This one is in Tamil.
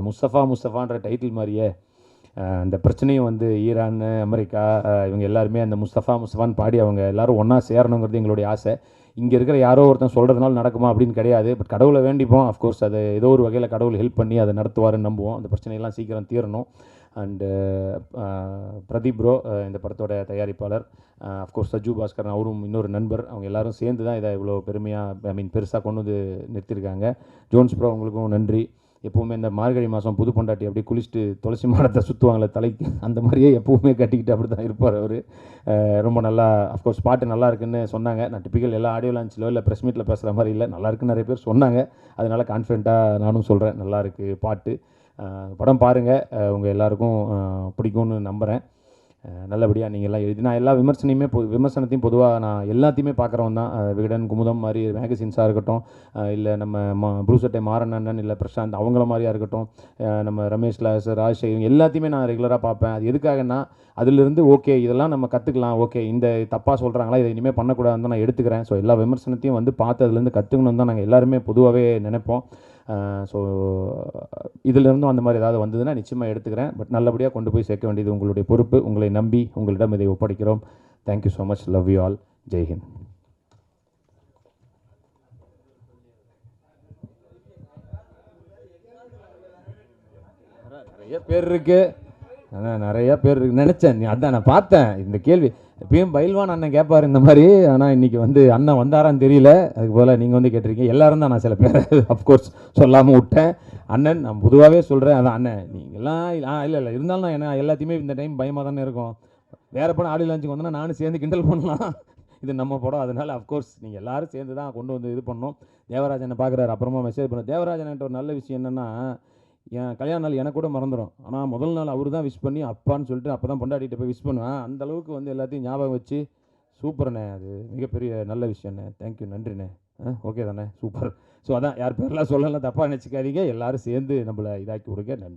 முஸ்தஃபா முஸ்தஃபான்ற டைட்டில் மாதிரியே அந்த பிரச்சனையும் வந்து ஈரான், அமெரிக்கா இவங்க எல்லாருமே அந்த முஸ்தஃபான்னு பாடி அவங்க எல்லோரும் ஒன்றா சேரணுங்கிறது எங்களுடைய ஆசை. இங்கே இருக்கிற யாரோ ஒருத்தன் சொல்கிறதுனால நடக்குமா அப்படின்னு கிடையாது. பட் கடவுளை வேண்டிப்போம். அஃப்கோர்ஸ் அது ஏதோ ஒரு வகையில் கடவுள் ஹெல்ப் பண்ணி அதை நடத்துவாருன்னு நம்புவோம். அந்த பிரச்சனையெல்லாம் சீக்கிரம் தீரணும். அண்டு பிரதீப் ப்ரோ இந்த படத்தோட தயாரிப்பாளர், அஃப்கோர்ஸ் சஜு பாஸ்கரன் அவரும் இன்னொரு நண்பர், அவங்க எல்லோரும் சேர்ந்து தான் இதை இவ்வளோ பெருமையாக பெருசாக கொண்டு வந்து நிறுத்தியிருக்காங்க. ஜோன்ஸ் ப்ரோ உங்களுக்கும் நன்றி. எப்போவுமே இந்த மார்கழி மாதம் புது பொண்டாட்டி அப்படியே குளிச்சுட்டு துளசி மாடத்தை சுற்றுவாங்களே தலைக்கு, அந்த மாதிரியே எப்போவுமே கட்டிக்கிட்டு அப்படி தான் இருப்பார் அவர். ரொம்ப நல்லா அஃப்கோர்ஸ் பாட்டு நல்லா இருக்குன்னு சொன்னாங்க. நான் டிப்பிக்கல் எல்லா ஆடியோ லான்ச்சிலோ இல்லை ப்ரெஸ் மீட்டில் பேசுகிற மாதிரி இல்லை, நல்லா இருக்குன்னு நிறைய பேர் சொன்னாங்க. அதனால் கான்ஃபிடென்ட்டாக நானும் சொல்கிறேன், நல்லா இருக்குது பாட்டு. படம் பாருங்கள், உங்கள் எல்லாருக்கும் பிடிக்கும்னு நம்புகிறேன். நல்லபடியாக நீங்கள் எல்லாம் எழுதி, நான் எல்லா விமர்சனத்தையும் பொதுவாக நான் எல்லாத்தையுமே பார்க்குறவன் தான். விகடன், குமுதம் மாதிரி மேகசின்ஸாக இருக்கட்டும், இல்லை நம்ம ப்ளூசட்டை மாறனண்ணன், இல்லை பிரசாந்த் அவங்கள மாதிரியாக இருக்கட்டும், நம்ம ரமேஷ் லாஸ், ராஜ்ஷேகர் இவங்க எல்லாத்தையுமே நான் ரெகுலராக பார்ப்பேன். அது எதுக்காகன்னா அதிலிருந்து ஓகே இதெல்லாம் நம்ம கற்றுக்கலாம், ஓகே இந்த தப்பாக சொல்கிறாங்களா, இதை இனிமேல் பண்ணக்கூடாதுன்னு தான் நான் எடுத்துக்கிறேன். ஸோ எல்லா விமர்சனத்தையும் வந்து பார்த்து அதுலேருந்து கற்றுக்கணும் தான் நாங்கள் எல்லாருமே பொதுவாகவே நினைப்போம். ஸோ இதிலிருந்தும் அந்த மாதிரி ஏதாவது வந்ததுன்னா நிச்சயமாக எடுத்துக்கிறேன். பட் நல்லபடியாக கொண்டு போய் சேர்க்க வேண்டியது உங்களுடைய பொறுப்பு. உங்களை நம்பி உங்களிடம் இதை ஒப்படைக்கிறோம். Thank you so much. Love you all. ஜெய்ஹிந்த். நிறைய பேர் இருக்கு, நிறைய பேர் இருக்கு நினச்சேன். அதான் நான் பார்த்தேன் இந்த கேள்வி. எப்பயும் பயில்வான் அண்ணன் கேட்பார் இந்த மாதிரி, ஆனால் இன்றைக்கி வந்து அண்ணன் வந்தாரான்னு தெரியல. அதுக்கு போல் நீங்கள் வந்து கேட்டிருக்கீங்க. எல்லோரும் தான், நான் சில பேர் அஃப்கோர்ஸ் சொல்லாமல் விட்டேன். அண்ணன் நான் பொதுவாகவே சொல்கிறேன், அதான் அண்ணன் நீங்கள்லாம் இல்லை இருந்தாலும் நான் என்ன எல்லாத்தையுமே இந்த டைம் பயமாக தானே இருக்கும். வேறு படம் ஆடியோ லான்ச்சுக்கு வந்தோன்னா நானும் சேர்ந்து கிண்டல் பண்ணலாம், இது நம்ம படம். அதனால் அஃப்கோர்ஸ் நீங்கள் எல்லோரும் சேர்ந்து தான் கொண்டு வந்து இது பண்ணோம். தேவராஜனை பார்க்குறாரு, அப்புறமா மெசேஜ் பண்ண. தேவராஜன்கிட்ட ஒரு நல்ல விஷயம் என்னென்னா, என் கல்யாண நாள் எனக்கு கூட மறந்துடும், ஆனால் முதல் நாள் அவர் தான் விஷ் பண்ணி அப்பான்னு சொல்லிட்டு அப்போ தான் பொண்டாட்டிகிட்ட போய் விஷ் பண்ணுவேன். அந்தளவுக்கு வந்து எல்லாத்தையும் ஞாபகம் வச்சு சூப்பர்ண்ணே, அது மிகப்பெரிய நல்ல விஷயண்ணே. தேங்க்யூ, நன்றிண்ணே. ஓகே தானே, சூப்பர். ஸோ அதான் யார் பேரெலாம் சொல்லலாம் தப்பாக நினச்சிக்காதீங்க, எல்லோரும் சேர்ந்து நம்மளை இதாக்கி கொடுங்க. நன்றி.